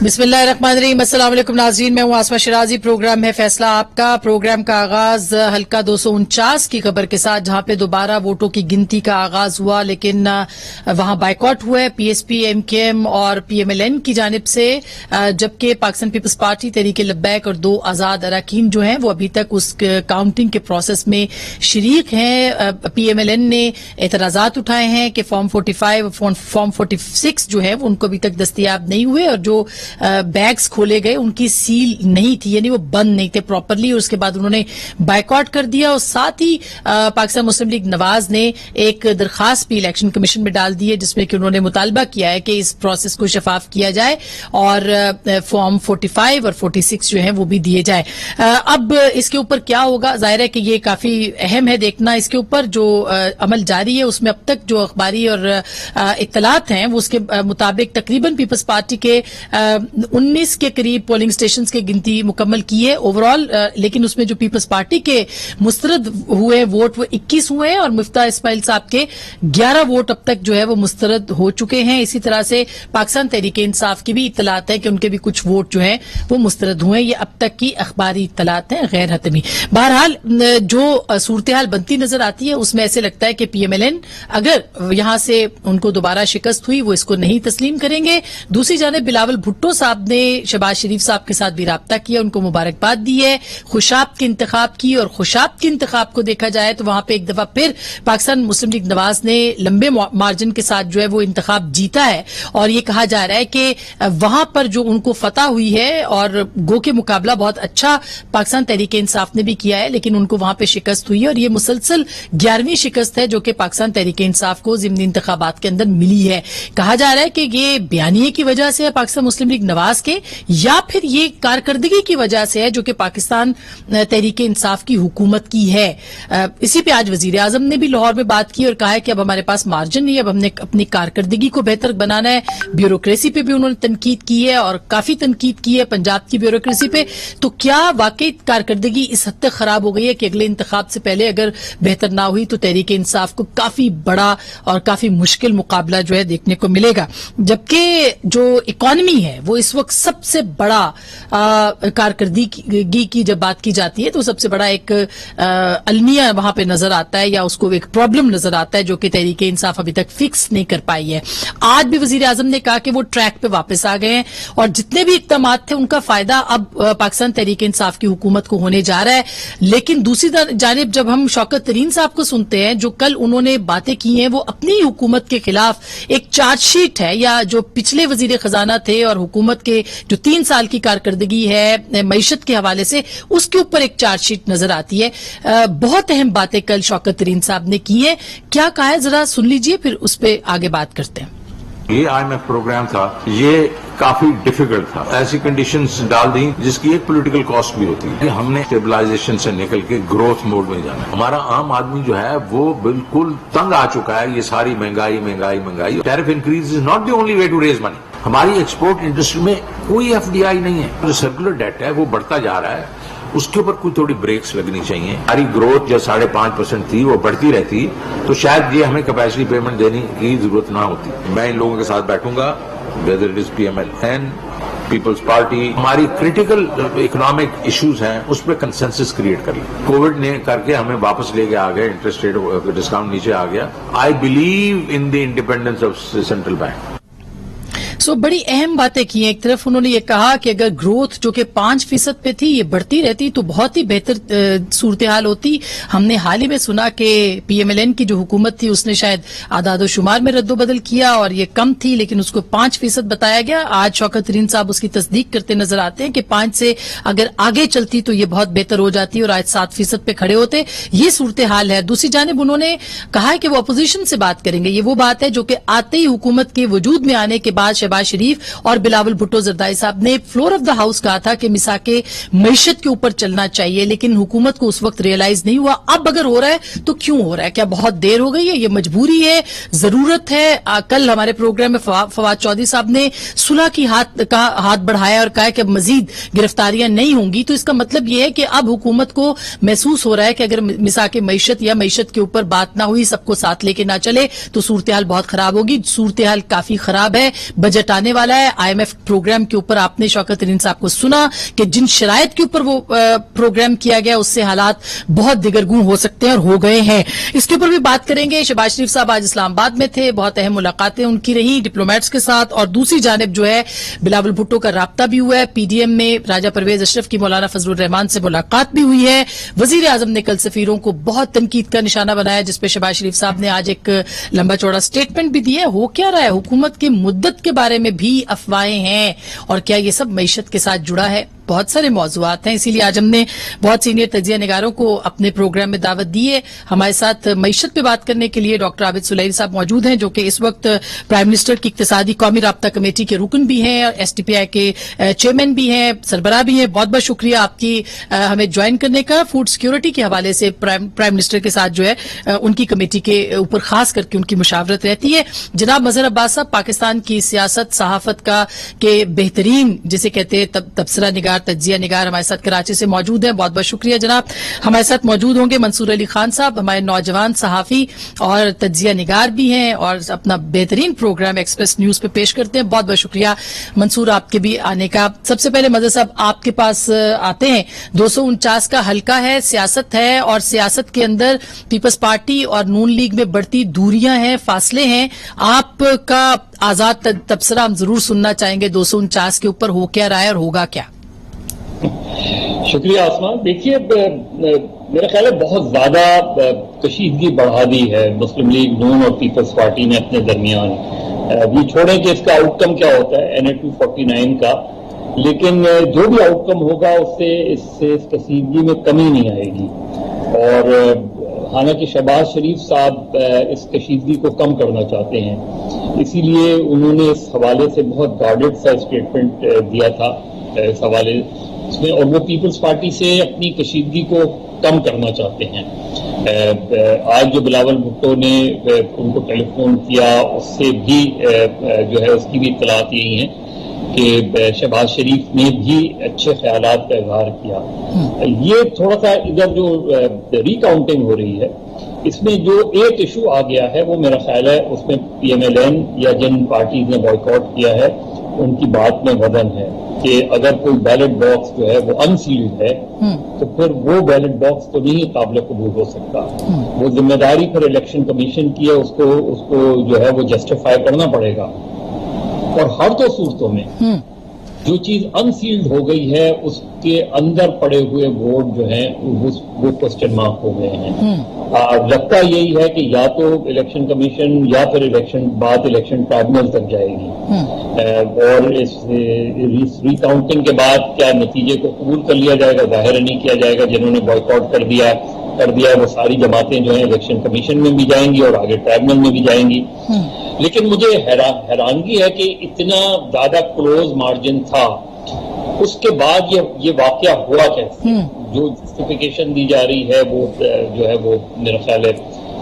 बिस्मिल्लाहिर्रहमानिर्रहीम। अस्सलाम वालेकुम नाज़रीन, मैं हूं आसमा शिराजी। प्रोग्राम है फैसला आपका। प्रोग्राम का आगाज हल्का 249 की खबर के साथ, जहां पे दोबारा वोटों की गिनती का आगाज हुआ, लेकिन वहां बाइकआउट हुआ है पीएसपी, एमकेएम और पीएमएलएन की जानिब से, जबकि पाकिस्तान पीपल्स पार्टी, तहरीक लब्बैक और 2 आजाद अरकान जो हैं वो अभी तक उस काउंटिंग के प्रोसेस में शरीक हैं। पीएमएलएन ने एतराजात उठाए हैं कि फॉर्म 45 फॉर्म 46 जो है वो उनको अभी तक दस्तयाब नहीं हुए, और जो बैग्स खोले गए उनकी सील नहीं थी, यानी वो बंद नहीं थे प्रॉपरली, और उसके बाद उन्होंने बाइकआउट कर दिया। और साथ ही पाकिस्तान मुस्लिम लीग नवाज ने एक दरखास्त भी इलेक्शन कमीशन में डाल दी है, जिसमें कि उन्होंने मुतालबा किया है कि इस प्रोसेस को शफाफ किया जाए और फॉर्म 45 और 46 जो है वो भी दिए जाए। अब इसके ऊपर क्या होगा, जाहिर है कि ये काफी अहम है देखना इसके ऊपर। जो अमल जारी है उसमें अब तक जो अखबारी और इत्तलात हैं वो उसके मुताबिक तकरीबन पीपल्स पार्टी के 19 के करीब पोलिंग स्टेशंस की गिनती मुकम्मल की है ओवरऑल, लेकिन उसमें जो पीपल्स पार्टी के मुस्तरद हुए वोट वो 21 हुए हैं, और मुफ्ता इस्माइल साहब के 11 वोट अब तक जो है वो मुस्तरद हो चुके हैं। इसी तरह से पाकिस्तान तहरीक इंसाफ की भी इत्तलात है कि उनके भी कुछ वोट जो है वो मुस्तरद हुए हैं। ये अब तक की अखबारी इत्तलात हैं, गैर हतमी। बहरहाल जो सूरत हाल बनती नजर आती है उसमें ऐसे लगता है कि पीएमएलएन अगर यहां से उनको दोबारा शिकस्त हुई वो इसको नहीं तस्लीम करेंगे। दूसरी जानिब बिलावल भुट्टो साहब ने शहबाज शरीफ साहब के साथ भी राब्ता किया, उनको मुबारकबाद दी है, खुशाब के इंतखाब की, और खुशाब के इंतखाब को देखा जाए तो वहां पे एक दफा फिर पाकिस्तान मुस्लिम लीग नवाज ने लंबे मार्जिन के साथ जो है वो इंतखाब जीता है। और ये कहा जा रहा है कि वहां पर जो उनको फतह हुई है, और गो के मुकाबला बहुत अच्छा पाकिस्तान तहरीक इंसाफ ने भी किया है, लेकिन उनको वहां पे शिकस्त हुई है, और ये मुसलसल 11वीं शिकस्त है जो कि पाकिस्तान तहरीक इंसाफ को ज़िमनी इंतखाबात के अंदर मिली है। कहा जा रहा है कि ये बयानिए की वजह से है पाकिस्तान मुस्लिम लीग नवाज के, या फिर ये कारकर्दगी की वजह से है जो कि पाकिस्तान तहरीक इंसाफ की हुकूमत की है। इसी पे आज वजीर आजम ने भी लाहौर में बात की और कहा है कि अब हमारे पास मार्जिन नहीं है, अब हमने अपनी कारकर्दगी को बेहतर बनाना है। ब्यूरोक्रेसी पे भी उन्होंने तनकीद की है, और काफी तनकीद की है पंजाब की ब्यूरोक्रेसी पे। तो क्या वाकई कारकर्दगी इस हद तक खराब हो गई है कि अगले इंतखाब से पहले अगर बेहतर ना हुई तो तहरीक इंसाफ को काफी बड़ा और काफी मुश्किल मुकाबला जो है देखने को मिलेगा। जबकि जो इकॉनमी है वो इस वक्त सबसे बड़ा कारकर्दगी की जब बात की जाती है तो सबसे बड़ा एक अलमिया वहां पे नजर आता है, या उसको एक प्रॉब्लम नजर आता है जो कि तहरीक इंसाफ अभी तक फिक्स नहीं कर पाई है। आज भी वजीर आजम ने कहा कि वो ट्रैक पे वापस आ गए हैं, और जितने भी इक़दाम थे उनका फायदा अब पाकिस्तान तहरीक इंसाफ की हुकूमत को होने जा रहा है। लेकिन दूसरी जानिब जब हम शौकत तरीन साहब को सुनते हैं, जो कल उन्होंने बातें की हैं वो अपनी हुकूमत के खिलाफ एक चार्जशीट है, या जो पिछले वजीर खजाना थे और हुकूमत के जो 3 साल की कारकर्दगी है मईशत के हवाले से, उसके ऊपर एक चार्जशीट नजर आती है। बहुत अहम बातें कल शौकत तरीन साहब ने की है। क्या कहा है जरा सुन लीजिए, फिर उस पर आगे बात करते हैं। ये IMF प्रोग्राम था, ये काफी डिफिकल्ट था। ऐसी कंडीशंस डाल दी जिसकी एक पॉलिटिकल कॉस्ट भी होती है। हमने स्टेबलाइजेशन से निकल के ग्रोथ मोड में जाना। हमारा आम आदमी जो है वो बिल्कुल तंग आ चुका है। ये सारी महंगाई महंगाई महंगाई। Tariff increase is not the only way to raise money. हमारी एक्सपोर्ट इंडस्ट्री में कोई FDI नहीं है। जो सर्कुलर डेट है वो बढ़ता जा रहा है, उसके ऊपर कुछ थोड़ी ब्रेक्स लगनी चाहिए। हमारी ग्रोथ जो 5.5% थी वो बढ़ती रहती तो शायद ये हमें कैपेसिटी पेमेंट देने की जरूरत ना होती। मैं इन लोगों के साथ बैठूंगा, whether it is PMLN, Peoples Party, हमारी क्रिटिकल इकोनॉमिक इश्यूज हैं उस पर कंसेंसस क्रिएट कर ले। कोविड ने करके हमें वापस लेके आ गए, इंटरेस्ट रेट डिस्काउंट नीचे आ गया। I believe in the independence of central bank. बड़ी अहम बातें की हैं। एक तरफ उन्होंने ये कहा कि अगर ग्रोथ जो कि 5% पे थी ये बढ़ती रहती तो बहुत ही बेहतर सूरत हाल होती। हमने हाल ही में सुना कि पीएमएलएन की जो हुकूमत थी उसने शायद आदाद शुमार में रद्दोबदल किया और ये कम थी, लेकिन उसको 5% बताया गया। आज शौकत तरीन साहब उसकी तस्दीक करते नजर आते हैं कि 5 से अगर आगे चलती तो ये बहुत बेहतर हो जाती और आज 7% पे खड़े होते। ये सूरत हाल है। दूसरी जानिब उन्होंने कहा है कि वो अपोजिशन से बात करेंगे। ये वो बात है जो कि आते ही हुकूमत के वजूद में आने के बाद शहबाज शरीफ और बिलावल भुट्टो जरदारी साहब ने फ्लोर ऑफ द हाउस कहा था कि मिसाके मईशत के ऊपर चलना चाहिए, लेकिन हुकूमत को उस वक्त रियलाइज नहीं हुआ। अब अगर हो रहा है तो क्यों हो रहा है? क्या बहुत देर हो गई है? ये मजबूरी है, जरूरत है? कल हमारे प्रोग्राम में फवाद चौधरी साहब ने सुलह की हाथ बढ़ाया और कहा कि अब मजीद गिरफ्तारियां नहीं होंगी। तो इसका मतलब यह है कि अब हुकूमत को महसूस हो रहा है कि अगर मिसाके मईशत या मईशत के ऊपर बात ना हुई, सबको साथ लेके ना चले तो सूरत हाल बहुत खराब होगी। सूरत हाल काफी खराब है। बजट जताने वाला है। IMF प्रोग्राम के ऊपर आपने शौकत तरीन साहब को सुना कि जिन शराइत के ऊपर वो प्रोग्राम किया गया उससे हालात बहुत दिगरगूं हो सकते हैं और हो गए हैं। इसके ऊपर भी बात करेंगे। शहबाज शरीफ साहब आज इस्लामाबाद में थे, बहुत अहम मुलाकातें उनकी रही डिप्लोमेट्स के साथ, और दूसरी जानिब जो है बिलावल भुट्टो का राब्ता भी हुआ है। PDM में राजा परवेज अशरफ की मौलाना फजलुर रहमान से मुलाकात भी हुई है। वजीर आजम ने कल सफीरों को बहुत तनकीद का निशाना बनाया, जिसपे शहबाज शरीफ साहब ने आज एक लंबा चौड़ा स्टेटमेंट भी दिया। हो क्या रहा है, हुकूमत की मुद्दत के बारे में भी अफवाहें हैं, और क्या ये सब मईशत के साथ जुड़ा है? बहुत सारे मौजूआत हैं, इसीलिए आज हमने बहुत सीनियर तजिया निगारों को अपने प्रोग्राम में दावत दी है। हमारे साथ मईशत पे बात करने के लिए डॉक्टर आबिद सुलैरी साहब मौजूद हैं, जो कि इस वक्त प्राइम मिनिस्टर की इक्तिसादी कौमी राब्ता कमेटी के रुकन भी हैं और STPI के चेयरमैन भी हैं, सरबराह भी हैं। बहुत बहुत शुक्रिया आपकी हमें ज्वाइन करने का। फूड सिक्योरिटी के हवाले से प्राइम मिनिस्टर के साथ जो है उनकी कमेटी के ऊपर खास करके उनकी मुशावरत रहती है। जनाब मजहर अब्बास साहब, पाकिस्तान की सियासत सहाफत का के बेहतरीन जिसे कहते हैं तबसरा निगार, तज्जिया निगार हमारे साथ कराची से मौजूद हैं। बहुत बहुत शुक्रिया जनाब। हमारे साथ मौजूद होंगे मंसूर अली खान साहब, हमारे नौजवान सहाफी और तज्जिया निगार भी हैं और अपना बेहतरीन प्रोग्राम एक्सप्रेस न्यूज पे पेश करते हैं। बहुत बहुत शुक्रिया मंसूर आपके भी आने का। सबसे पहले मजहर साहब आपके पास आते हैं। 249 का हल्का है, सियासत है, और सियासत के अंदर पीपल्स पार्टी और नून लीग में बढ़ती दूरियां हैं, फासले हैं। आपका आजाद तबसरा हम जरूर सुनना चाहेंगे 249 के ऊपर। हो क्या रहा है और होगा क्या? शुक्रिया आसमान। देखिए, मेरा ख्याल है बहुत ज्यादा कशीदगी बढ़ा दी है मुस्लिम लीग नून और पीपल्स पार्टी ने अपने दरमियान। ये छोड़ें कि इसका आउटकम क्या होता है NA 249 का, लेकिन जो भी आउटकम होगा उससे इस कशीदगी में कमी नहीं आएगी। और हालांकि शहबाज शरीफ साहब इस कशीदगी को कम करना चाहते हैं, इसीलिए उन्होंने इस हवाले से बहुत गार्डेड सा स्टेटमेंट दिया था इस हवाले इसमें, और वो पीपल्स पार्टी से अपनी कशीदगी को कम करना चाहते हैं। आज जो बिलावल भुट्टो ने उनको टेलीफोन किया उससे भी जो है उसकी भी इत्तलात यही है कि शहबाज शरीफ ने भी अच्छे ख्यालात का इजहार किया। ये थोड़ा सा इधर जो रिकाउंटिंग हो रही है इसमें जो एक इशू आ गया है वो मेरा ख्याल है उसमें PMLN या जिन पार्टीज ने बॉयकॉट किया है उनकी बात में वजन है कि अगर कोई बैलेट बॉक्स जो है वो अनसील्ड है तो फिर वो बैलेट बॉक्स तो नहीं काबिल कबूल हो सकता। वो जिम्मेदारी फिर इलेक्शन कमीशन की है, उसको जो है वो जस्टिफाई करना पड़ेगा। और हर दो सूरतों में जो चीज अनसील्ड हो गई है उसके अंदर पड़े हुए वोट जो हैं वो क्वेश्चन मार्क हो गए हैं। लगता यही है कि या तो इलेक्शन कमीशन या फिर इलेक्शन ट्राइब्यूनल तक जाएगी, और इस रिकाउंटिंग के बाद क्या नतीजे को कबूल कर लिया जाएगा, जाहिर नहीं किया जाएगा। जिन्होंने बॉयकॉट कर दिया वो सारी जमातें जो है इलेक्शन कमीशन में भी जाएंगी और आगे ट्राइब्यूनल में भी जाएंगी। लेकिन मुझे हैरानगी है कि इतना ज्यादा क्लोज मार्जिन था, उसके बाद ये वाकया हुआ कैसे? जो जस्टिफिकेशन दी जा रही है वो जो है वो मेरा ख्याल है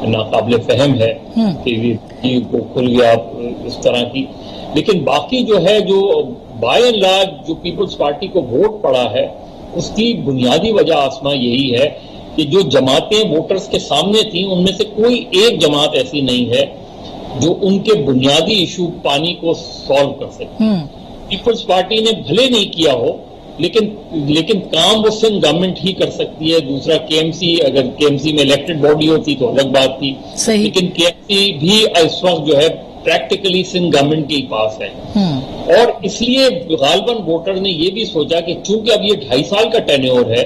नाकाबिले फहम है कि वो खुल गया इस तरह की। लेकिन बाकी जो है जो बाय एंड लार्ज जो पीपल्स पार्टी को वोट पड़ा है उसकी बुनियादी वजह आसमा यही है कि जो जमातें वोटर्स के सामने थी उनमें से कोई एक जमात ऐसी नहीं है जो उनके बुनियादी इशू पानी को सॉल्व कर सके। पीपल्स पार्टी ने भले नहीं किया हो लेकिन काम वो सिंध गवर्नमेंट ही कर सकती है। दूसरा KMC, अगर KMC में इलेक्टेड बॉडी होती तो अलग बात थी, लेकिन KMC भी इस वक्त जो है प्रैक्टिकली सिंध गवर्नमेंट के पास है। और इसलिए गालबन वोटर ने ये भी सोचा कि चूंकि अब ये 2.5 साल का टेन्योर है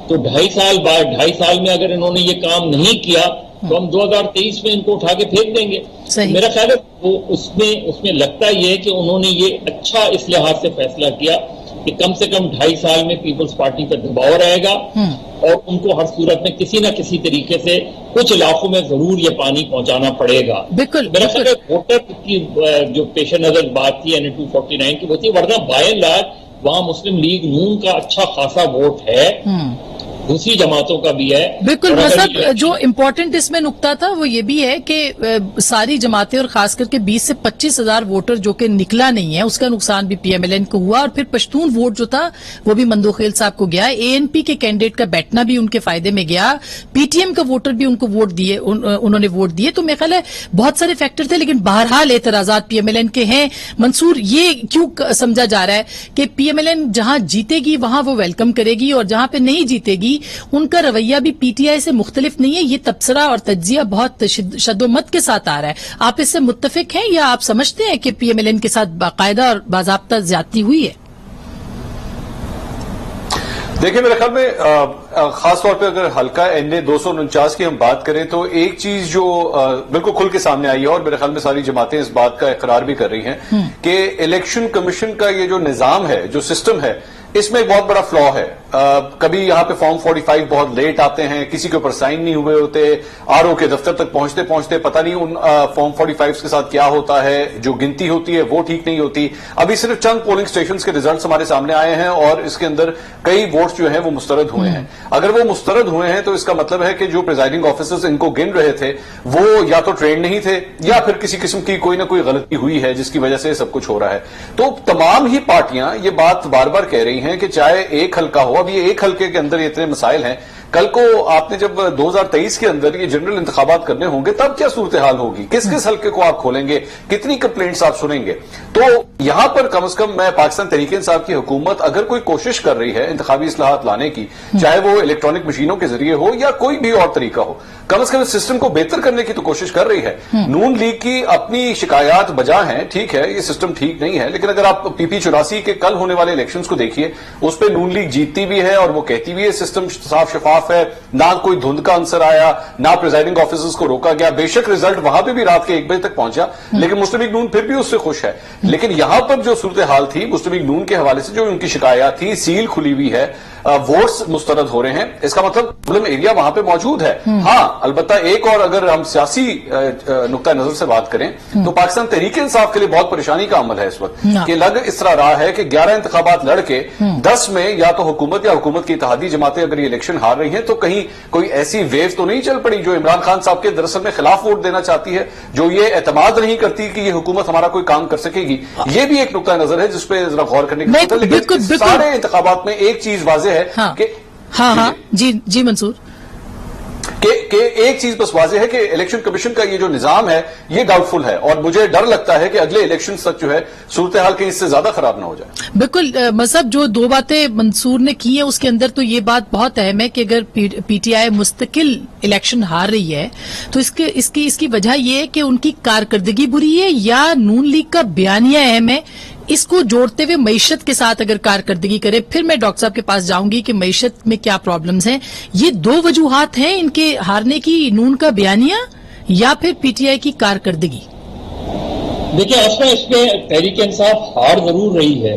तो 2.5 साल में अगर इन्होंने ये काम नहीं किया तो हम 2023 में इनको उठा के फेंक देंगे। मेरा ख्याल है वो उसमें लगता ये है कि उन्होंने ये अच्छा इस लिहाज से फैसला किया कि कम से कम 2.5 साल में पीपल्स पार्टी पर दबाव रहेगा और उनको हर सूरत में किसी न किसी तरीके से कुछ इलाकों में जरूर ये पानी पहुंचाना पड़ेगा। मेरा ख्याल है वोटर की जो पेश नजर बात थी NA 249 की वो थी, वरना बाय एंड लार्ज वहां मुस्लिम लीग नून का अच्छा खासा वोट है। دوسری جماعتوں کا بھی ہے. بالکل مذہب جو امپورٹنٹ اس میں نقطہ تھا وہ یہ بھی ہے کہ ساری جماعتیں اور خاص کر کے 20 سے 25 ہزار ووٹر جو کہ نکلا نہیں ہے اس کا نقصان بھی پی ایم ایل این کو ہوا, اور پھر پشتون ووٹ جو تھا وہ بھی مندوخیل صاحب کو گیا, اے این پی کے کینڈیڈیٹ کا بیٹھنا بھی ان کے فائدے میں گیا, پی ٹی ایم کا ووٹر بھی ان کو ووٹ دیے, انہوں نے ووٹ دیے. تو میرے خیال ہے بہت سارے فیکٹر تھے, لیکن بہرحال اعتراضات پی ایم ایل این کے ہیں. منصور, یہ کیوں سمجھا جا رہا ہے کہ پی ایم ایل این جہاں جیتے گی وہاں وہ ویلکم کرے گی, اور جہاں پہ نہیں جیتے گی ان کا رویہ بھی پی ٹی آئی سے مختلف نہیں ہے؟ یہ تبصرہ اور تجزیہ بہت شد و مت کے ساتھ آ رہا ہے. آپ اس سے متفق ہیں یا آپ سمجھتے ہیں کہ پی ایم ایل این کے ساتھ باقاعدہ اور باضابطہ زیادتی ہوئی ہے؟ دیکھیں, میرے خیال میں خاص طور پہ اگر حلقہ این اے 249 کی ہم بات کریں تو ایک چیز جو بالکل کھل کے سامنے آئی ہے, اور میرے خیال میں ساری جماعتیں اس بات کا اقرار بھی کر رہی ہیں کہ الیکشن کمیشن کا یہ جو نظام ہے, جو سسٹم ہے, اس میں ایک بہت بڑا فلا ہے. کبھی یہاں پہ فارم 45 بہت لیٹ آتے ہیں, کسی کے اوپر سائن نہیں ہوئے ہوتے, آر او کے دفتر تک پہنچتے پہنچتے پتہ نہیں ان فارم 45 کے ساتھ کیا ہوتا ہے, جو گنتی ہوتی ہے وہ ٹھیک نہیں ہوتی. ابھی صرف چند پولنگ سٹیشنز کے ریزلٹس ہمارے سامنے آئے ہیں اور اس کے اندر کئی ووٹس جو ہیں وہ مسترد ہوئے ہیں. اگر وہ مسترد ہوئے ہیں تو اس کا مطلب ہے کہ جو پریزائڈنگ آفیسرز ان کو گن رہے تھے وہ یا تو ٹرینڈ نہیں تھے یا پھر کسی قسم کی کوئی نہ کوئی غلطی ہوئی ہے جس کی وجہ سے سب کچھ ہو رہا ہے. تو تمام ہی پارٹیاں یہ بات بار بار کہہ رہی ہیں کہ چاہے ایک حلقہ ہو, اب یہ ایک حلقے کے اندر یہ اتنے مسائل ہیں, کل کو آپ نے جب 2023 کے اندر یہ جنرل انتخابات کرنے ہوں گے تب کیا صورتحال ہوگی, کس کس حلقے کو آپ کھولیں گے, کتنی کمپلینٹس آپ سنیں گے. تو یہاں پر کم از کم میں پاکستان تحریک انصاف کی حکومت اگر کوئی کوشش کر رہی ہے انتخابی اصلاحات لانے کی, چاہے وہ الیکٹرانک مشینوں کے ذریعے ہو یا کوئی بھی اور طریقہ ہو, کم از کم اس سسٹم کو بہتر کرنے کی تو کوشش کر رہی ہے. نون لیگ کی اپنی شکایات بجا ہیں, ٹھیک ہے یہ سسٹم ٹھیک نہیں ہے, لیکن اگر آپ پی پی 84 کے کل ہونے والے الیکشنز کو دیکھیے اس پہ نون لیگ جیتتی بھی ہے اور وہ کہتی بھی ہے سسٹم صاف شفاف ہے, نہ کوئی دھند کا عنصر آیا, نہ پریزائڈنگ آفیسرز کو روکا گیا. بے شک ریزلٹ وہاں پہ بھی رات کے 1 بجے تک پہنچا, لیکن مسلم لیگ نون پھر بھی اس سے خوش ہے. لیکن یہاں پر جو صورتحال تھی مسلم لیگ نون کے حوالے سے جو ان کی شکایات تھی, سیل کھلی ہوئی ہے, ووٹس مسترد ہو رہے ہیں, اس کا مطلب پرابلم ایریا وہاں پہ موجود ہے. ہاں البتہ ایک اور اگر ہم سیاسی نقطہ نظر سے بات کریں تو پاکستان تحریک انصاف کے لیے بہت پریشانی کا عمل ہے اس وقت کہ لگ اس طرح رہا ہے کہ 11 انتخابات لڑ کے 10 میں یا تو حکومت یا حکومت کی اتحادی جماعتیں اگر یہ الیکشن ہار رہی ہیں تو کہیں کوئی ایسی ویو تو نہیں چل پڑی جو عمران خان صاحب کے دراصل میں خلاف ووٹ دینا چاہتی ہے, جو یہ اعتماد نہیں کرتی کہ یہ حکومت ہمارا کوئی کام کر سکے گی. یہ بھی ایک نقطہ نظر ہے جس پہ ذرا غور کرنے کی ضرورت ہے. لیکن سارے انتخابات میں ایک چیز واضح ہے کہ جی منصور, کہ ایک چیز بس واضح ہے کہ الیکشن کمیشن کا یہ جو نظام ہے یہ ڈاؤٹ فل ہے, اور مجھے ڈر لگتا ہے کہ اگلے الیکشن تک جو ہے صورتحال کہیں اس سے زیادہ خراب نہ ہو جائے. بالکل مذہب جو 2 باتیں منصور نے کی ہیں اس کے اندر تو یہ بات بہت اہم ہے کہ اگر پی ٹی آئی مستقل الیکشن ہار رہی ہے تو اس کی وجہ یہ ہے کہ ان کی کارکردگی بری ہے یا نون لیگ کا بیانیہ اہم ہے. اس کو جوڑتے ہوئے معیشت کے ساتھ اگر کارکردگی کرے, پھر میں ڈاکٹر صاحب کے پاس جاؤں گی کہ معیشت میں کیا پرابلمز ہیں. یہ 2 وجوہات ہیں ان کے ہارنے کی, نون کا بیانیہ یا پھر پی ٹی آئی کی کارکردگی. دیکھیں آسما, اس میں تحریک انصاف ہار ضرور رہی ہے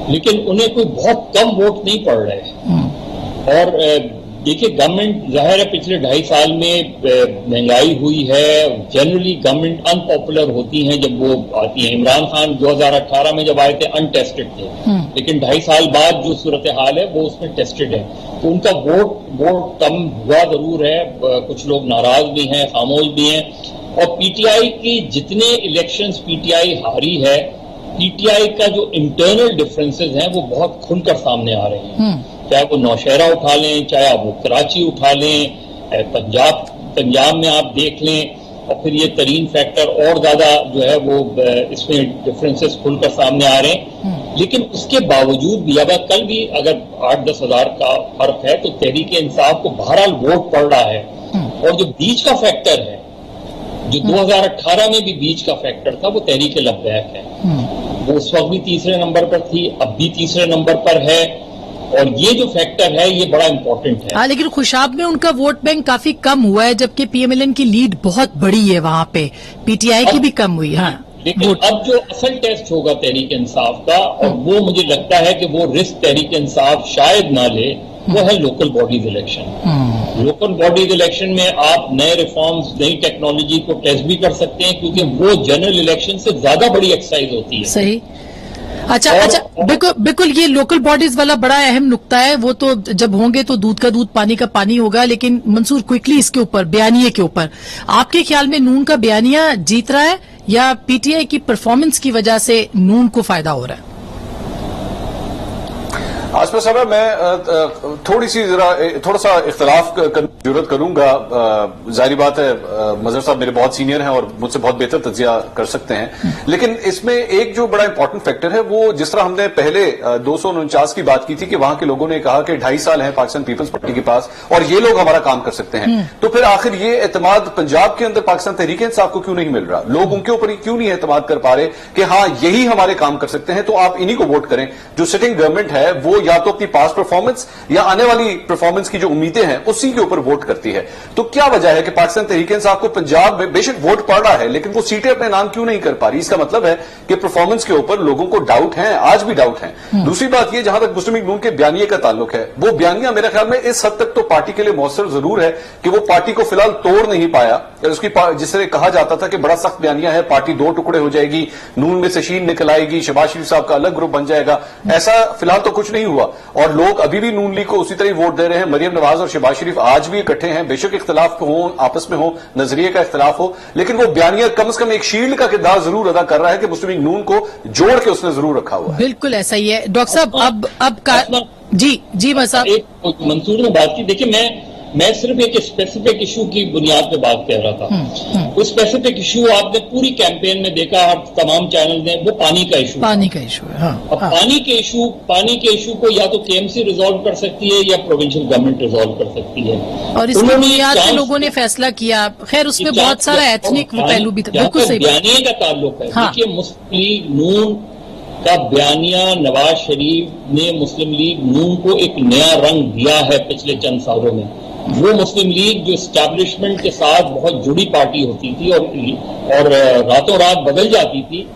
لیکن انہیں کوئی بہت کم ووٹ نہیں پڑ رہے ہیں. اور دیکھیے گورنمنٹ ظاہر ہے پچھلے 2.5 سال میں مہنگائی ہوئی ہے, جنرلی گورنمنٹ ان پاپولر ہوتی ہیں جب وہ آتی ہیں. عمران خان 2018 میں جب آئے تھے ان ٹیسٹڈ تھے, لیکن 2.5 سال بعد جو صورتحال ہے وہ اس میں ٹیسٹڈ ہے. تو ان کا ووٹ کم ہوا ضرور ہے, کچھ لوگ ناراض بھی ہیں, خاموش بھی ہیں. اور پی ٹی آئی کی جتنے الیکشنز پی ٹی آئی ہاری ہے, پی ٹی آئی کا جو انٹرنل ڈفرینسز ہیں وہ بہت کھل کر سامنے آ رہے ہیں. چاہے وہ نوشہرہ اٹھا لیں, چاہے آپ وہ کراچی اٹھا لیں, پنجاب میں آپ دیکھ لیں, اور پھر یہ ترین فیکٹر اور زیادہ جو ہے وہ اس میں ڈفرینسز کھل کر سامنے آ رہے ہیں. لیکن اس کے باوجود بھی اب کل بھی اگر 8-10 ہزار کا فرق ہے تو تحریک انصاف کو بہرحال ووٹ پڑ رہا ہے. اور جو بیچ کا فیکٹر ہے, جو 2018 میں بھی بیچ کا فیکٹر تھا, وہ تحریک لبیک ہے. وہ اس وقت بھی 3رے نمبر پر تھی, اب بھی 3رے نمبر پر ہے. اور یہ جو فیکٹر ہے یہ بڑا امپورٹنٹ ہے. لیکن خوشاب میں ان کا ووٹ بینک کافی کم ہوا ہے, جبکہ پی ایم ایل این کی لیڈ بہت بڑی ہے وہاں پہ, پی ٹی آئی کی بھی کم ہوئی. لیکن اب جو اصل ٹیسٹ ہوگا تحریک انصاف کا, اور وہ مجھے لگتا ہے کہ وہ رسک تحریک انصاف شاید نہ لے, وہ ہے local bodies election. Local bodies election میں آپ نئے ریفارمز, نئی ٹیکنالوجی کو ٹیسٹ بھی کر سکتے ہیں, کیونکہ وہ جنرل الیکشن سے زیادہ بڑی ایکسرسائز ہوتی ہے. صحیح. अच्छा, बिल्कुल ये लोकल बॉडीज वाला बड़ा अहम नुक्ता है, वो तो जब होंगे तो दूध का दूध पानी का पानी होगा। लेकिन मंसूर, क्विकली इसके ऊपर, बयानिए के ऊपर, आपके ख्याल में नून का बयानिया जीत रहा है या पीटीआई की परफॉर्मेंस की वजह से नून को फायदा हो रहा है? आसमा साहब, मैं थोड़ा सा इख्तलाफ करने की जरूरत करूंगा। जाहिर बात है मजहर साहब मेरे बहुत सीनियर हैं और मुझसे बहुत बेहतर तज्जिया कर सकते हैं, लेकिन इसमें एक जो बड़ा इंपॉर्टेंट फैक्टर है वो, जिस तरह हमने पहले 249 की बात की थी कि वहां के लोगों ने कहा कि 2.5 साल है पाकिस्तान पीपल्स पार्टी के पास और ये लोग हमारा काम कर सकते हैं, तो फिर आखिर ये एतमाद पंजाब के अंदर पाकिस्तान तहरीक इंसाफ को क्यों नहीं मिल रहा? लोग उनके ऊपर ही क्यों नहीं एतमाद कर पा रहे कि हाँ यही हमारे काम कर सकते हैं, तो आप इन्हीं को वोट करें। जो सिटिंग गवर्नमेंट है वो या तो अपनी पास्ट परफॉर्मेंस या आने वाली परफॉर्मेंस की जो उम्मीदें हैं उसी के ऊपर वोट करती है। तो क्या वजह है कि पाकिस्तान तहरीक इंसाफ को पंजाब में बेशक वोट पड़ रहा है लेकिन वो सीटें अपने नाम क्यों नहीं कर पा रही? इसका मतलब है कि परफॉर्मेंस के ऊपर लोगों को डाउट है, आज भी डाउट है। दूसरी बात ये, जहां तक मुस्लिम लीग नून के बयानिए का ताल्लुक है, वो बयानिया मेरे ख्याल में इस हद तक तो पार्टी के लिए मौसर जरूर है कि वो पार्टी को फिलहाल तोड़ नहीं पाया। उसकी जिससे कहा जाता था कि बड़ा सख्त बयानिया है, पार्टी 2 टुकड़े हो जाएगी, नून में से शीन निकल आएगी, शहबाज शरीफ साहब का अलग ग्रुप बन जाएगा, ऐसा फिलहाल तो कुछ नहीं हुआ और लोग अभी भी नून लीग को उसी तरह वोट दे रहे हैं। मरियम नवाज और शहबाज शरीफ आज भी इकट्ठे हैं, बेशक इख्तलाफ हो, आपस में हो, नजरिए का इख्तलाफ हो, लेकिन वो बयानिया कम से कम एक शील्ड का किरदार जरूर अदा कर रहा है कि मुस्लिम लीग नून को जोड़ के उसने जरूर रखा हुआ है। बिल्कुल ऐसा ही है। डॉक्टर साहब अब जी मसाब, एक मंसूर ने बात की, देखिए मैं सिर्फ एक स्पेसिफिक इशू की बुनियाद पे बात कर रहा था। उस स्पेसिफिक इशू आपने पूरी कैंपेन में देखा, तमाम चैनल ने, वो पानी का इशू है। हाँ, अब पानी के इशू को या तो केएमसी रिजॉल्व कर सकती है या प्रोविंशियल गवर्नमेंट रिजॉल्व कर सकती है, और इसमें बुनियाद पे लोगों ने फैसला किया। खैर उसमें बहुत सारा एथनिक पहलू भी था। बिल्कुल सही बयानिए का ताल्लुक है। देखिए मुस्लिम लीग नून का बयानिया, नवाज शरीफ ने मुस्लिम लीग नून को एक नया रंग दिया है पिछले चंद सालों में। वो मुस्लिम लीग जो एस्टैब्लिशमेंट के साथ बहुत जुड़ी पार्टी होती थी और रातों रात बदल जाती थी,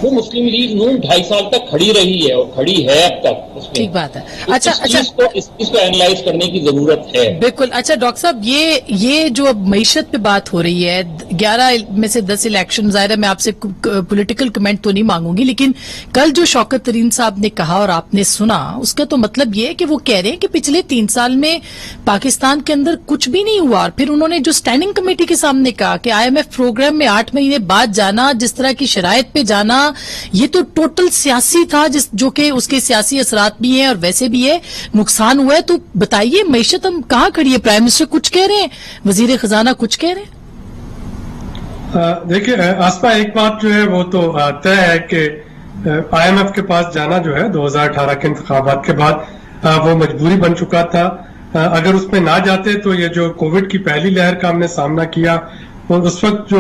वो मुस्लिम लीग नून 2.5 साल तक खड़ी रही है और खड़ी है अब तक। ठीक बात है। अच्छा, इस चीज को एनालाइज करने की जरूरत है। बिल्कुल। अच्छा डॉक्टर साहब, ये जो अब मईशत पे बात हो रही है, 11 में से 10 इलेक्शन, जाहिर है मैं आपसे पॉलिटिकल कमेंट तो नहीं मांगूंगी, लेकिन कल जो शौकत तरीन साहब ने कहा और आपने सुना, उसका तो मतलब ये है कि वो कह रहे हैं कि पिछले 3 साल में पाकिस्तान के अंदर कुछ भी नहीं हुआ। और फिर उन्होंने जो स्टैंडिंग कमेटी के सामने कहा कि IMF प्रोग्राम में 8 महीने बाद जाना, जिस तरह की शराइत पे जाना, ये तो टोटल सियासी था, जो कि उसके सियासी असरात भी हैं और वैसे भी है, नुकसान हुआ है। तो बताइए मईशत हम कहाँ खड़ी है? प्राइम मिनिस्टर कुछ कह रहे हैं, वजीर खजाना कुछ कह रहे हैं। देखिए आसपा, एक बात जो है वो तो तय है कि IMF के पास जाना जो है 2018 के इंतखाबात के बाद वो मजबूरी बन चुका था। अगर उसमें ना जाते तो ये जो कोविड की पहली लहर का हमने सामना किया, और उस वक्त जो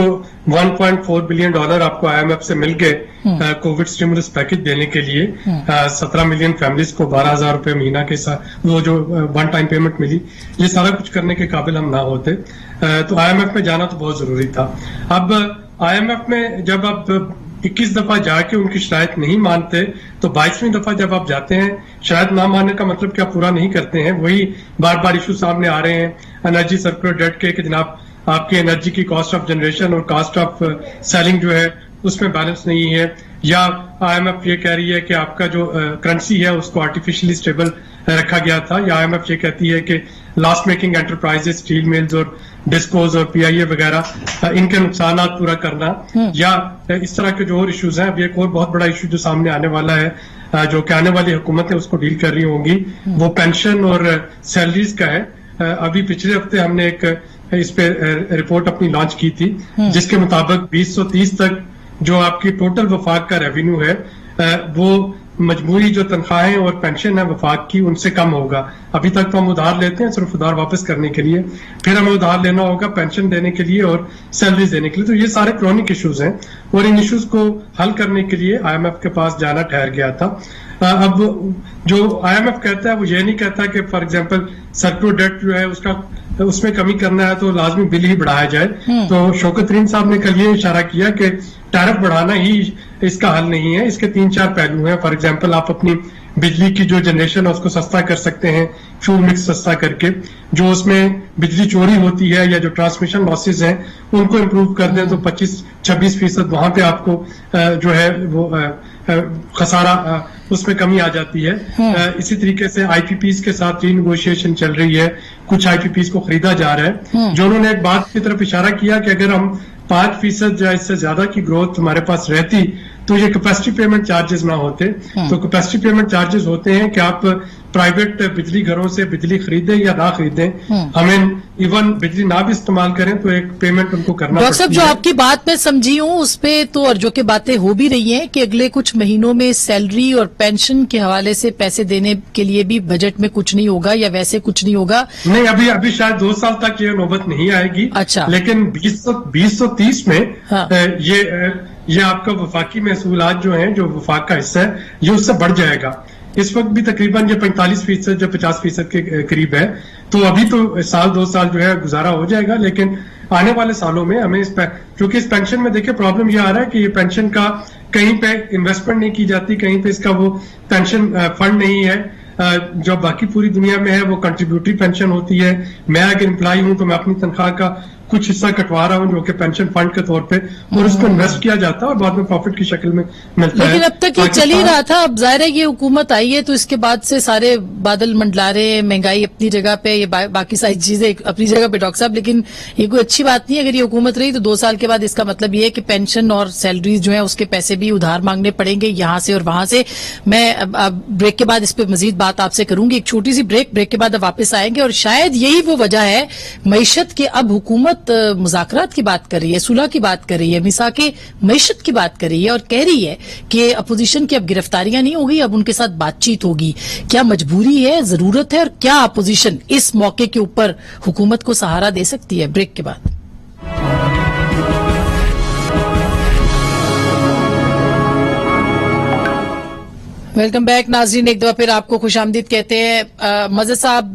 $1.4 बिलियन आपको IMF से मिल गए कोविड स्टिमुलस पैकेज देने के लिए, 17 मिलियन फैमिलीज को 12,000 रुपए महीना के साथ वो जो वन टाइम पेमेंट मिली, ये सारा कुछ करने के काबिल हम ना होते, तो IMF में जाना तो बहुत जरूरी था। अब IMF में जब आप 21 दफा जाके उनकी शराइत नहीं मानते, तो 22वीं दफा जब आप जाते हैं, शराइत ना मानने का मतलब क्या पूरा नहीं करते हैं? वही बार बार इशू सामने आ रहे हैं एनर्जी सर्कुलर डेट के, कि जनाब आपकी एनर्जी की कॉस्ट ऑफ जनरेशन और कॉस्ट ऑफ सेलिंग जो है उसमें बैलेंस नहीं है, या IMF ये कह रही है कि आपका जो करेंसी है उसको आर्टिफिशियली स्टेबल रखा गया था, या IMF ये कहती है कि loss making enterprises, steel mills और डिस्कोज और PIA वगैरह, इनके नुकसान पूरा करना, या इस तरह के जो और इश्यूज हैं। अब एक और बहुत बड़ा इशू जो सामने आने वाला है, जो कि आने वाली हुकूमतें उसको डील कर रही होंगी, वो पेंशन और सैलरीज का है। अभी पिछले हफ्ते हमने एक इस पे रिपोर्ट अपनी लॉन्च की थी, जिसके मुताबिक 2030 तक जो आपकी टोटल वफाक का रेवेन्यू है, वो मजबूरी जो तनख्वाहें और पेंशन है वफाक की, उनसे कम होगा। अभी तक तो हम उधार लेते हैं सिर्फ उधार वापस करने के लिए, फिर हमें उधार लेना होगा पेंशन देने के लिए और सैलरीज देने के लिए। तो ये सारे क्रॉनिक इश्यूज हैं और इन इश्यूज को हल करने के लिए IMF के पास जाना ठहर गया था। अब जो IMF कहता है वो ये नहीं कहता कि फॉर एग्जांपल सर्कुलर डेट जो है उसमें कमी करना है तो लाजमी बिल ही बढ़ाया जाए। तो शौकत तरीन साहब ने कल ये इशारा किया कि टैरिफ बढ़ाना ही इसका हल नहीं है, इसके 3-4 पहलू हैं। फॉर एग्जांपल आप अपनी बिजली की जो जनरेशन है उसको सस्ता कर सकते हैं, फ्यूल मिक्स सस्ता करके, जो उसमें बिजली चोरी होती है या जो ट्रांसमिशन लॉसेज हैं उनको इम्प्रूव कर दें तो 25-26% वहां पे आपको जो है वो खसारा उसमें कमी आ जाती है। इसी तरीके से आईपीपीज के साथ रीनेगोशिएशन चल रही है, कुछ आईपीपीज को खरीदा जा रहा है। जो उन्होंने एक बात की तरफ इशारा किया कि अगर हम 5% या इससे ज्यादा की ग्रोथ हमारे पास रहती तो ये कैपेसिटी पेमेंट चार्जेस ना होते। तो कैपेसिटी पेमेंट चार्जेस होते हैं कि आप प्राइवेट बिजली घरों से बिजली खरीदें या ना खरीदें, हमें इवन बिजली ना भी इस्तेमाल करें तो एक पेमेंट उनको करना डॉक्टर साहब, पड़ती जो है। आपकी बात मैं समझी हूँ उस पे तो और जो कि बातें हो भी रही हैं कि अगले कुछ महीनों में सैलरी और पेंशन के हवाले से पैसे देने के लिए भी बजट में कुछ नहीं होगा या वैसे कुछ नहीं होगा। नहीं, अभी शायद 2 साल तक ये नौबत नहीं आएगी। अच्छा। लेकिन 2030 में हाँ। ये आपका वफाकी महसूलात जो हैं, जो वफाक का हिस्सा है, ये उससे बढ़ जाएगा। इस वक्त भी तकरीबन ये 45% या 50% के करीब है। तो अभी तो 1-2 साल जो है गुजारा हो जाएगा, लेकिन आने वाले सालों में हमें क्योंकि इस पेंशन में देखिए प्रॉब्लम ये आ रहा है कि ये पेंशन का कहीं पे इन्वेस्टमेंट नहीं की जाती, कहीं पे इसका वो पेंशन फंड नहीं है। जो बाकी पूरी दुनिया में है वो कंट्रीब्यूटरी पेंशन होती है। मैं अगर एम्प्लॉय हूं तो मैं अपनी तनख्वाह का कुछ हिस्सा कटवा रहा हूं जो कि पेंशन फंड के तौर पे, और उसको इन्वेस्ट किया जाता है और बाद में प्रॉफिट की शक्ल में मिलता है। लेकिन अब तक ये चल ही रहा था, अब जाहिर है ये हुकूमत आई है तो इसके बाद से सारे बादल मंडला रहे हैं, महंगाई अपनी जगह पे, ये बाकी सारी चीजें अपनी जगह पे डॉक्टर साहब, लेकिन ये कोई अच्छी बात नहीं है। अगर ये हुकूमत रही तो 2 साल के बाद इसका मतलब ये है कि पेंशन और सैलरीज जो है उसके पैसे भी उधार मांगने पड़ेंगे यहां से और वहां से। मैं अब ब्रेक के बाद इस पर मजीद बात आपसे करूंगी, एक छोटी सी ब्रेक के बाद अब वापस आएंगे। और शायद यही वो वजह है मईशत के अब हुकूमत मुज़ाकरात की बात कर रही है, सुलह की बात कर रही है, मिसाके मईशत की बात कर रही है और कह रही है कि अपोजिशन की अब गिरफ्तारियां नहीं होगी, अब उनके साथ बातचीत होगी। क्या मजबूरी है, जरूरत है, और क्या अपोजिशन इस मौके के ऊपर हुकूमत को सहारा दे सकती है? ब्रेक के बाद। वेलकम बैक नाज़रीन, एक दफा फिर आपको खुशामदीद कहते हैं। मज़हर साहब,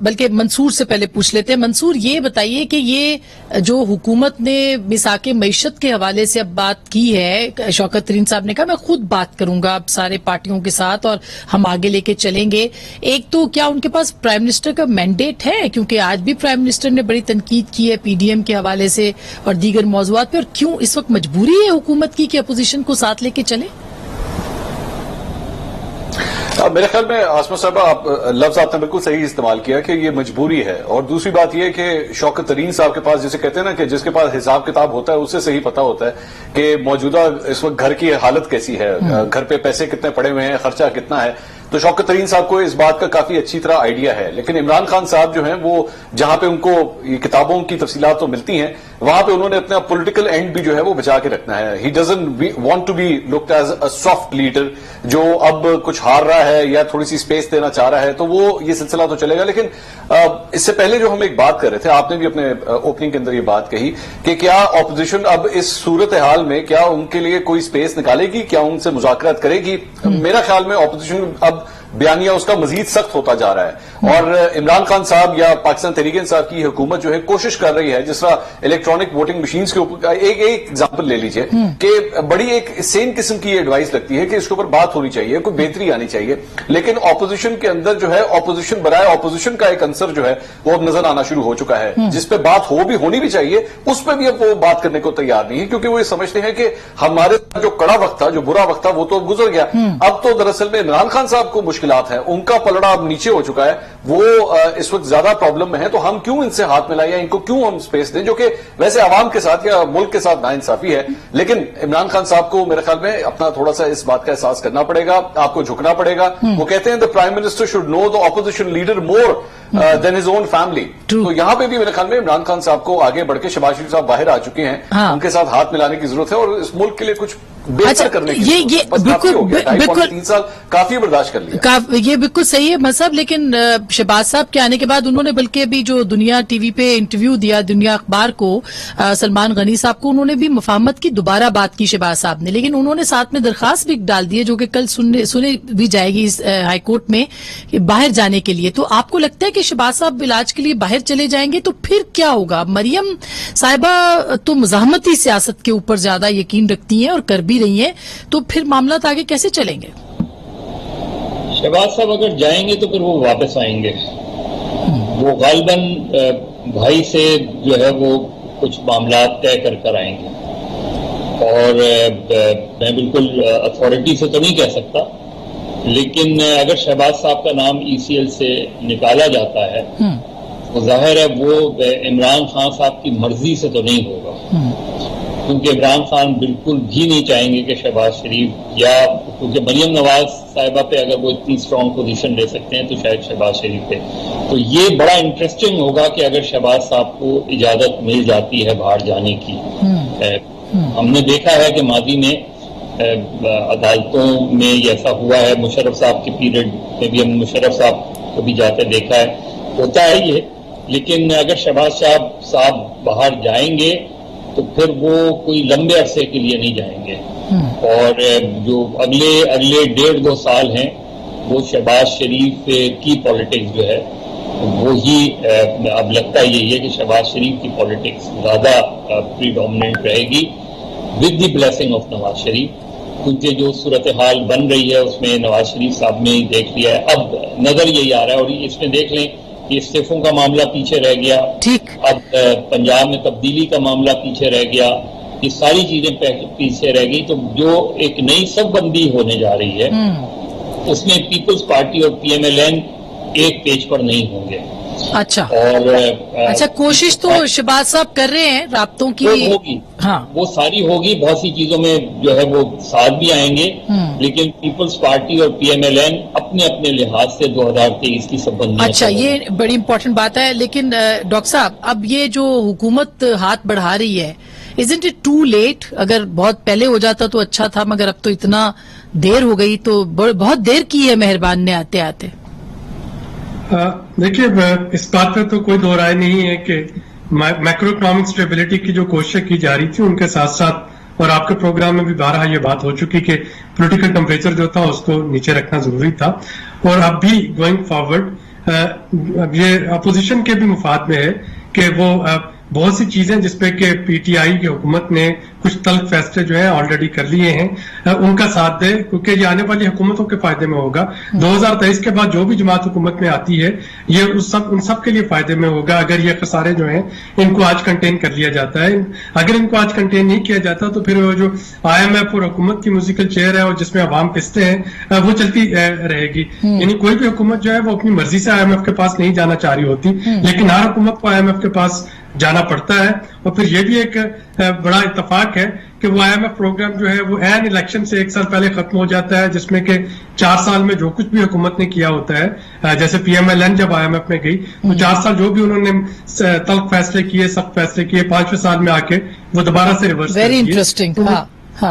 बल्कि मंसूर से पहले पूछ लेते हैं। मंसूर, ये बताइए कि ये जो हुकूमत ने मिसाके मईशत के हवाले से अब बात की है, शौकत तरीन साहब ने कहा मैं खुद बात करूंगा अब सारे पार्टियों के साथ और हम आगे लेके चलेंगे। एक तो क्या उनके पास प्राइम मिनिस्टर का मैंडेट है? क्योंकि आज भी प्राइम मिनिस्टर ने बड़ी तनकीद की है पीडीएम के हवाले से और दीगर मौज़ूआत पे, और क्यों इस वक्त मजबूरी है हुकूमत की कि अपोजिशन को साथ लेके चले? मेरे ख्याल में आसमा साहब, आप लफ्ज आपने बिल्कुल सही इस्तेमाल किया कि ये मजबूरी है। और दूसरी बात यह कि शौकत तरीन साहब के पास, जिसे कहते हैं ना कि जिसके पास हिसाब किताब होता है उससे सही पता होता है कि मौजूदा इस वक्त घर की हालत कैसी है, घर पे पैसे कितने पड़े हुए हैं, खर्चा कितना है। तो शौकत तरीन साहब को इस बात का काफी अच्छी तरह आइडिया है। लेकिन इमरान खान साहब जो हैं वो जहां पे उनको ये किताबों की तफसीलात तो मिलती हैं, वहां पे उन्होंने अपना पॉलिटिकल एंड भी जो है वो बचा के रखना है। He doesn't want to be looked as a soft leader जो अब कुछ हार रहा है या थोड़ी सी स्पेस देना चाह रहा है, तो वो ये सिलसिला तो चलेगा। लेकिन इससे पहले जो हम एक बात कर रहे थे, आपने भी अपने ओपनिंग के अंदर ये बात कही कि क्या ऑपोजिशन अब इस सूरत हाल में क्या उनके लिए कोई स्पेस निकालेगी, क्या उनसे मुज़ाकरात करेगी? मेरा ख्याल में ऑपोजिशन अब बयानिया उसका मजीद सख्त होता जा रहा है और इमरान खान साहब या पाकिस्तान तहरीक इंसाफ की हुकूमत जो है कोशिश कर रही है, जिस तरह इलेक्ट्रॉनिक वोटिंग मशीन्स के ऊपर एक एग्जाम्पल ले लीजिए कि बड़ी एक सेम किस्म की एडवाइस लगती है कि इसके ऊपर बात होनी चाहिए, कोई बेहतरी आनी चाहिए। लेकिन ऑपोजिशन के अंदर जो है ऑपोजिशन बनाए ऑपोजिशन का एक अंसर जो है वो अब नजर आना शुरू हो चुका है, जिसपे बात होनी भी चाहिए, उस पर भी अब वो बात करने को तैयार नहीं है, क्योंकि वो ये समझते हैं कि हमारे जो कड़ा वक्त था, जो बुरा वक्त था, वो तो गुजर गया। अब तो दरअसल में इमरान खान साहब को मुश्किलात है, उनका पलड़ा अब नीचे हो चुका है, वो इस वक्त ज्यादा प्रॉब्लम में है। तो हम क्यों इनसे हाथ मिलाएं या इनको क्यों हम स्पेस दें, जो कि वैसे आवाम के साथ या मुल्क के साथ नाइंसाफी है। लेकिन इमरान खान साहब को मेरे ख्याल में अपना थोड़ा सा इस बात का एहसास करना पड़ेगा, आपको झुकना पड़ेगा। वो कहते हैं the prime minister should know the opposition leader more than his own family. तो यहां पे भी मेरे ख्याल में इमरान खान साहब को आगे बढ़ के शहबाज शरीफ साहब बाहर आ चुके हैं, उनके साथ हाथ मिलाने की जरूरत है और इस मुल्क के लिए कुछ बेहतर करने की ये बिल्कुल 3 साल काफी बर्दाश्त कर लिया। ये बिल्कुल सही है मसब, लेकिन शहबाज साहब के आने के बाद उन्होंने बल्कि अभी जो दुनिया टीवी पे इंटरव्यू दिया, दुनिया अखबार को, सलमान गनी साहब को, उन्होंने भी मुफाहमत की दोबारा बात की शहबाज साहब ने, लेकिन उन्होंने साथ में दरखास्त भी डाल दी है जो कि कल सुने भी जाएगी हाईकोर्ट में बाहर जाने के लिए। तो आपको लगता है कि शहबाज साहब इलाज के लिए बाहर चले जाएंगे तो फिर क्या होगा? मरियम साहिबा तो मुज़ाहमती सियासत के ऊपर ज्यादा यकीन रखती हैं और कर भी रही हैं, तो फिर मामला आगे कैसे चलेंगे? शहबाज साहब अगर जाएंगे तो फिर वो वापस आएंगे, वो गालिबन भाई से जो है वो कुछ मामला तय कर आएंगे। اور میں بالکل اتھارٹی سے تو نہیں کہہ سکتا، لیکن اگر شہباز صاحب کا نام ECL سے نکالا جاتا ہے تو ظاہر ہے وہ عمران خان صاحب کی مرضی سے تو نہیں ہوگا، کیونکہ عمران خان بالکل بھی نہیں چاہیں گے کہ شہباز شریف، یا کیونکہ مریم نواز صاحبہ پہ اگر وہ اتنی اسٹرانگ پوزیشن لے سکتے ہیں تو شاید شہباز شریف پہ، تو یہ بڑا انٹرسٹنگ ہوگا کہ اگر شہباز صاحب کو اجازت مل جاتی ہے باہر جانے کی۔ ہم نے دیکھا ہے کہ ماضی میں عدالتوں میں ایسا ہوا ہے، مشرف صاحب کے پیریڈ میں بھی ہم مشرف صاحب کو بھی جاتے دیکھا ہے، ہوتا ہے یہ، لیکن اگر شہباز صاحب باہر جائیں گے تو پھر وہ کوئی لمبے عرصے کے لیے نہیں جائیں گے، اور جو اگلے 1.5-2 سال ہیں وہ شہباز شریف کی پالیٹکس جو ہے وہی اب لگتا ہے یہی ہے کہ شہباز شریف کی پالیٹکس زیادہ پریڈومیننٹ رہے گی with the blessing of Nawaz Sharif, کیونکہ جو صورتحال بن رہی ہے اس میں نواز شریف صاحب نے دیکھ لیا ہے، اب نظر یہی آ رہا ہے، اور اس میں دیکھ لیں کہ استعفوں کا معاملہ پیچھے رہ گیا، ٹھیک، اب پنجاب میں تبدیلی کا معاملہ پیچھے رہ گیا، یہ ساری چیزیں پیچھے رہ گئی، تو جو ایک نئی صف بندی ہونے جا رہی ہے اس میں پیپلز پارٹی اور PMLN ایک پیج پر نہیں ہوں گے۔ اچھا اور اچھا، کوشش تو شہباز صاحب کر رہے ہیں رابطوں کی، ہوگی، ہاں وہ ساری ہوگی، بہت سی چیزوں میں جو ہے وہ ساتھ بھی آئیں گے، لیکن پیپلز پارٹی اور PMLN اپنے اپنے لحاظ سے 2023 کی سب بندیاں۔ اچھا، یہ بڑی امپورٹنٹ بات ہے، لیکن ڈاکٹر صاحب اب یہ جو حکومت ہاتھ بڑھا رہی ہے، isn't it too late؟ اگر بہت پہلے ہو جاتا تو اچھا تھا، مگر اب تو اتنا دیر ہو گئی، تو بہت دیر کی ہے مہربان نے آتے آتے۔ دیکھیے، اس بات پہ تو کوئی دو رائے نہیں ہے کہ میکرو اکنامک اسٹیبلٹی کی جو کوششیں کی جا رہی تھی ان کے ساتھ ساتھ، اور آپ کے پروگرام میں بھی بارہا یہ بات ہو چکی کہ پولیٹیکل ٹمپریچر جو تھا اس کو نیچے رکھنا ضروری تھا، اور اب بھی گوئنگ فارورڈ یہ اپوزیشن کے بھی مفاد میں ہے کہ وہ بہت سی چیزیں جس پہ کہ PTI کی حکومت نے کچھ تلخ فیصلے جو ہیں آلریڈی کر لیے ہیں ان کا ساتھ دے، کیونکہ یہ آنے والی حکومتوں کے فائدے میں ہوگا۔ 2023 کے بعد جو بھی جماعت حکومت میں آتی ہے یہ ان سب کے لیے فائدے میں ہوگا اگر یہ خسارے جو ہیں ان کو آج کنٹین کر لیا جاتا ہے۔ اگر ان کو آج کنٹین نہیں کیا جاتا تو پھر وہ جو IMF اور حکومت کی میوزیکل چیئر ہے اور جس میں عوام پستے ہیں وہ چلتی رہے گی، یعنی کوئی بھی حکومت جو ہے وہ اپنی مرضی سے IMF کے پاس نہیں جانا چاہ رہی ہوتی، لیکن ہر حکومت کو IMF کے پاس جانا پڑتا ہے، اور پھر یہ بھی ایک بڑا اتفاق ہے کہ وہ IMF پروگرام جو ہے وہ این الیکشن سے 1 سال پہلے ختم ہو جاتا ہے، جس میں کہ 4 سال میں جو کچھ بھی حکومت نے کیا ہوتا ہے، جیسے PMLN جب IMF میں گئی تو 4 سال جو بھی انہوں نے تلخ فیصلے کیے، سخت فیصلے کیے، 5ویں سال میں آ کے وہ دوبارہ سے ریورس ویری انٹرسٹنگ۔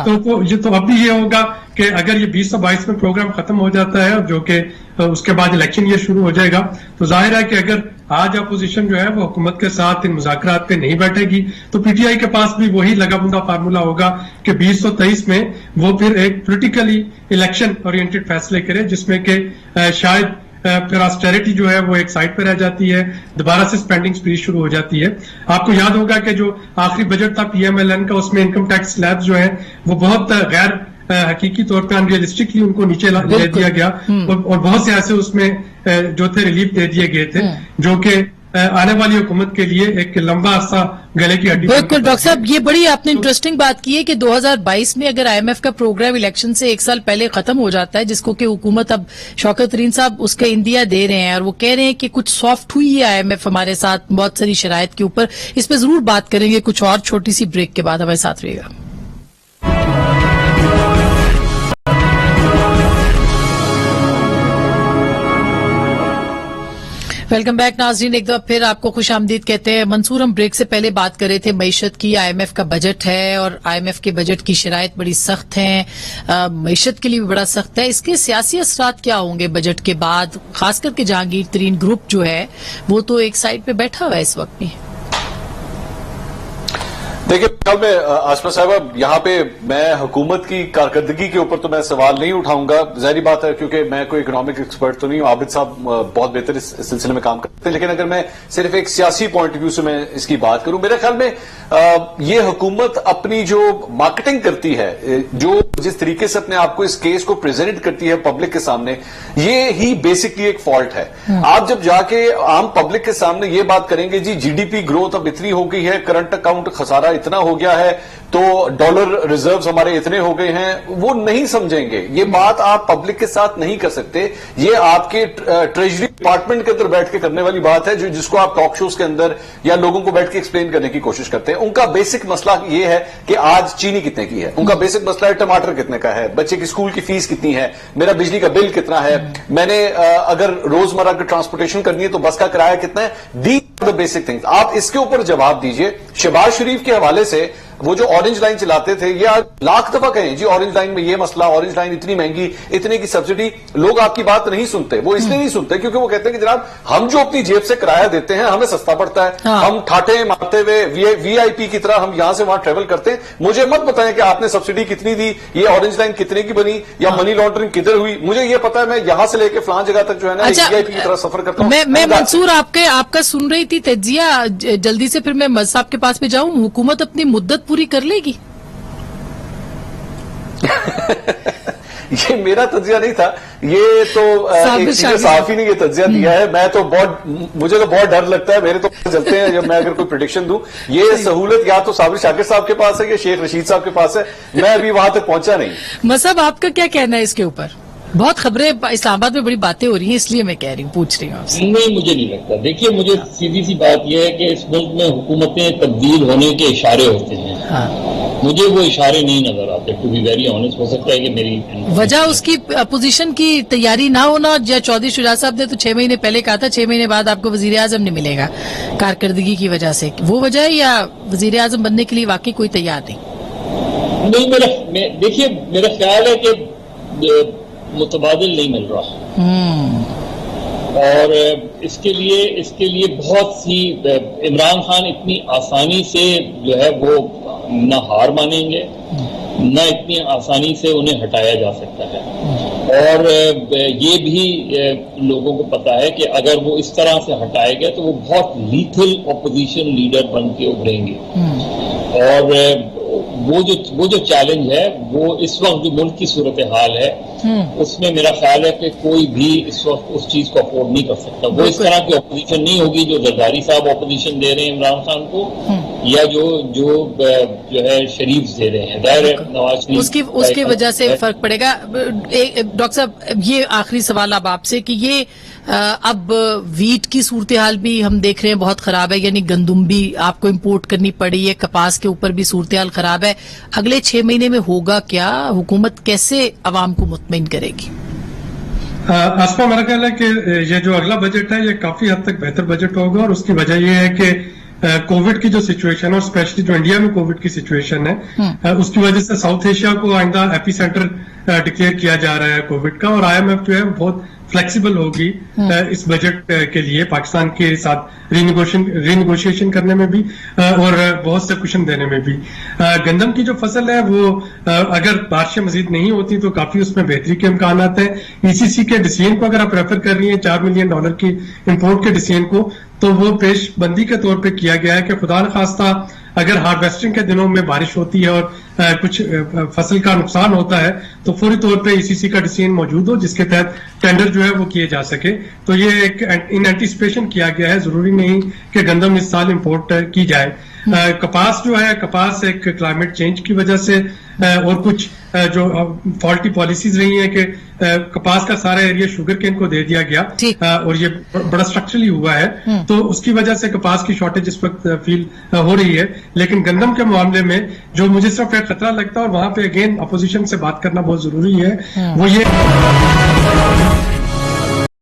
تو یہ تو اب بھی یہ ہوگا کہ اگر یہ 2022 میں پروگرام ختم ہو جاتا ہے، جو کہ اس کے بعد الیکشن یہ شروع ہو جائے گا، تو ظاہر ہے کہ اگر آج اپوزیشن جو ہے وہ حکومت کے ساتھ ان مذاکرات پہ نہیں بیٹھے گی تو PTI کے پاس بھی وہی لگا بندہ فارمولا ہوگا کہ 2023 میں وہ پھر ایک پولیٹیکلی الیکشن اورینٹڈ فیصلے کرے، جس میں کہ شاید پھر آسٹیرٹی جو ہے وہ ایک سائڈ پہ رہ جاتی ہے، دوبارہ سے اسپینڈنگ سپریڈ شروع ہو جاتی ہے۔ آپ کو یاد ہوگا کہ جو آخری بجٹ تھا PMLN کا، اس میں انکم ٹیکس سلیب جو ہے وہ بہت غیر حقیقی طور پہ انریلسٹکلی ان کو نیچے لے دیا گیا، اور بہت سے ایسے اس میں جو تھے ریلیف دے دیے گئے تھے جو کہ آنے والی حکومت کے لیے ایک لمبا عرصہ گلے کی ہڈی۔ بالکل ڈاکٹر صاحب، یہ بڑی آپ نے انٹرسٹنگ بات کی ہے کہ 2022 میں اگر IMF کا پروگرام الیکشن سے 1 سال پہلے ختم ہو جاتا ہے، جس کو کہ حکومت اب شوکت ترین صاحب اس کا اندیا دے رہے ہیں، اور وہ کہہ رہے ہیں کہ کچھ سافٹ ہوئی ہے IMF ہمارے ساتھ بہت ساری شرائط کے اوپر، اس پہ ضرور بات کریں گے کچھ اور چھوٹی سی بریک کے بعد، ہمارے ساتھ رہے گا۔ ویلکم بیک ناظرین، ایک دفعہ پھر آپ کو خوش آمدید کہتے ہیں۔ منصور، ہم بریک سے پہلے بات کر رہے تھے معیشت کی، IMF کا بجٹ ہے اور IMF کے بجٹ کی شرائط بڑی سخت ہیں، معیشت کے لیے بھی بڑا سخت ہے، اس کے سیاسی اثرات کیا ہوں گے بجٹ کے بعد؟ خاص کر کے جہانگیر ترین گروپ جو ہے وہ تو ایک سائڈ پہ بیٹھا ہوا ہے اس وقت بھی۔ دیکھیں خیال میں آسما صاحبہ، یہاں پہ میں حکومت کی کارکردگی کے اوپر تو میں سوال نہیں اٹھاؤں گا، ظاہری بات ہے کیونکہ میں کوئی اکنامک ایکسپرٹ تو نہیں ہوں، عابد صاحب بہت بہتر اس سلسلے میں کام کرتے ہیں، لیکن اگر میں صرف ایک سیاسی پوائنٹ آف ویو سے میں اس کی بات کروں، میرے خیال میں یہ حکومت اپنی جو مارکیٹنگ کرتی ہے، جو جس طریقے سے اپنے آپ کو اس کیس کو پریزنٹ کرتی ہے پبلک کے سامنے، یہ ہی بیسکلی ایک فالٹ ہے۔ آپ جب جا کے عام پبلک کے سامنے یہ بات کریں گے جی GDP گروتھ اب اتنی ہو گئی ہے، کرنٹ اکاؤنٹ خسارہ اتنا ہو ہو گیا ہے تو ڈالر ریزروز ہمارے اتنے ہو گئے ہیں، وہ نہیں سمجھیں گے. یہ بات آپ پبلک کے ساتھ نہیں کر سکتے. یہ آپ کے ٹریجری ڈپارٹمنٹ کے اندر بیٹھ کے کرنے والی بات ہے جس کو آپ ٹاک شوز کے اندر یا لوگوں کو بیٹھ کے ایکسپلین کرنے کی کوشش کرتے ہیں. ان کا بیسک مسئلہ یہ ہے کہ آج چینی کتنے کی ہے، ان کا بیسک مسئلہ ہے ٹماٹر کتنے کا ہے، بچے کی اسکول کی فیس کتنی ہے، میرا بجلی کا بل کتنا ہے، میں نے اگر روزمرہ کی ٹرانسپورٹیشن کرنی ہے تو بس کا کرایہ کتنا ہے. These are the basic things. آپ اس کے اوپر جواب دیجئے. شہباز شریف کے حوالے سے وہ جو اورنج لائن چلاتے تھے، یہ لاکھ دفعہ کہیں جی اورنج لائن میں یہ مسئلہ، اورنج لائن اتنی مہنگی، اتنے کی سبسڈی. لوگ آپ کی بات نہیں سنتے. وہ اس لیے نہیں سنتے کیونکہ وہ کہتے ہیں کہ جناب ہم جو اپنی جیب سے کرایہ دیتے ہیں ہمیں سستا پڑتا ہے. ہم ٹھاٹے مارتے ہوئے وی آئی پی کی طرح ہم یہاں سے وہاں ٹریول کرتے ہیں. مجھے مت بتائیں کہ آپ نے سبسڈی کتنی دی، یہ اورنج لائن کتنے کی بنی، یا منی لانڈرنگ کدھر ہوئی. مجھے یہ پتا ہے میں یہاں سے لے کے فلان جگہ تک جو ہے نا وی آئی پی کی طرح سفر کرتا ہوں. میں منصور آپ کا سن رہی تھی تجزیہ، جلدی سے پھر میں مز صاحب کے پاس پہ جاؤں. حکومت اپنی مدت پوری کر لے گی؟ یہ میرا تجزیہ نہیں تھا، یہ تو صحافی نے یہ تجزیہ دیا ہے. میں تو مجھے تو بہت ڈر لگتا ہے، میرے تو چلتے ہیں جب میں اگر کوئی پریڈکشن دوں. یہ سہولت یا تو صابر شاکر صاحب کے پاس ہے یا شیخ رشید صاحب کے پاس ہے. میں ابھی وہاں تک پہنچا نہیں. مصعب آپ کا کیا کہنا ہے اس کے اوپر؟ بہت خبریں اسلام آباد میں بڑی باتیں ہو رہی ہیں، اس لیے میں کہہ رہی ہوں، پوچھ رہی ہوں آپ سے. نہیں، مجھے نہیں لگتا. دیکھیے مجھے سیدھی سی بات یہ ہے کہ اس ملک میں حکومتیں تبدیل ہونے کے اشارے ہوتے ہیں. مجھے وہ اشارے نہیں نظر آتے. ٹو بی ویری آنےسٹ، ہو سکتا ہے کہ میری وجہ اس کی اپوزیشن کی تیاری نہ ہونا. چودھری شجاع صاحب نے تو 6 مہینے پہلے کہا تھا 6 مہینے بعد آپ کو وزیر اعظم نہیں ملے گا کارکردگی کی وجہ سے. وہ وجہ ہے یا وزیر اعظم بننے کے لیے واقعی کوئی تیار نہیں؟ دیکھیے میرا خیال ہے کہ متبادل نہیں مل رہا، اور اس کے لیے بہت سی عمران خان اتنی آسانی سے جو ہے وہ نہ ہار مانیں گے، نہ اتنی آسانی سے انہیں ہٹایا جا سکتا ہے. اور یہ بھی لوگوں کو پتا ہے کہ اگر وہ اس طرح سے ہٹائے گئے تو وہ بہت لیتھل اپوزیشن لیڈر بن کے ابھریں گے. اور وہ جو چیلنج ہے وہ اس وقت جو ملک کی صورتحال ہے اس میں میرا خیال ہے کہ کوئی بھی اس وقت اس چیز کو افورڈ نہیں کر سکتا. وہ اس طرح کی اپوزیشن نہیں ہوگی جو زرداری صاحب اپوزیشن دے رہے ہیں عمران خان کو، یا جو ہے شریف دے رہے ہیں. نواز شریف اس کی وجہ سے فرق پڑے گا. ڈاکٹر صاحب یہ آخری سوال اب آپ سے کہ یہ اب ویٹ کی صورتحال بھی ہم دیکھ رہے ہیں بہت خراب ہے، یعنی گندم بھی آپ کو امپورٹ کرنی پڑی ہے، کپاس کے اوپر بھی صورتحال خراب ہے. اگلے 6 مہینے میں ہوگا کیا؟ حکومت کیسے عوام کو مطمئن کرے گی؟ آسما میرا خیال ہے کہ یہ جو اگلا بجٹ ہے یہ کافی حد تک بہتر بجٹ ہوگا، اور اس کی وجہ یہ ہے کہ کووڈ کی جو سچویشن ہے، اور اسپیشلی جو انڈیا میں کووڈ کی سچویشن ہے، اس کی وجہ سے ساؤتھ ایشیا کو آئندہ ایپی سینٹر ڈکلیئر کیا جا رہا ہے کووڈ کا. اور IMF جو ہے بہت فلیکسیبل ہوگی اس بجٹ کے لیے پاکستان کے ساتھ رینیگوشیشن کرنے میں بھی اور بہت سے کشن دینے میں بھی. گندم کی جو فصل ہے وہ اگر بارشیں مزید نہیں ہوتی تو کافی اس میں بہتری کے امکانات ہیں. ECC کے ڈیسیژن کو اگر آپ ریفر کر رہی ہیں $4 ملین کی امپورٹ کے ڈیسیژن کو، تو وہ پیش بندی کے طور پہ کیا گیا ہے کہ خدا نخواستہ اگر ہارویسٹنگ کے دنوں میں بارش ہوتی ہے اور کچھ فصل کا نقصان ہوتا ہے تو فوری طور پہ ECC کا ڈیسیژن موجود ہو جس کے تحت ٹینڈر جو ہے وہ کیے جا سکے. تو یہ ایک ان اینٹیسپیشن کیا گیا ہے. ضروری نہیں کہ گندم اس سال امپورٹ کی جائے. کپاس جو ہے، کپاس ایک کلائمیٹ چینج کی وجہ سے اور کچھ جو فالٹی پالیسیز رہی ہیں کہ کپاس کا سارا ایریا شوگر کین کو دے دیا گیا اور یہ بڑا اسٹرکچرلی ہوا ہے، تو اس کی وجہ سے کپاس کی شارٹیج اس وقت فیل ہو رہی ہے. لیکن گندم کے معاملے میں جو مجھے صرف ایک خطرہ لگتا ہے، اور وہاں پہ اگین اپوزیشن سے بات کرنا بہت ضروری ہے، وہ یہ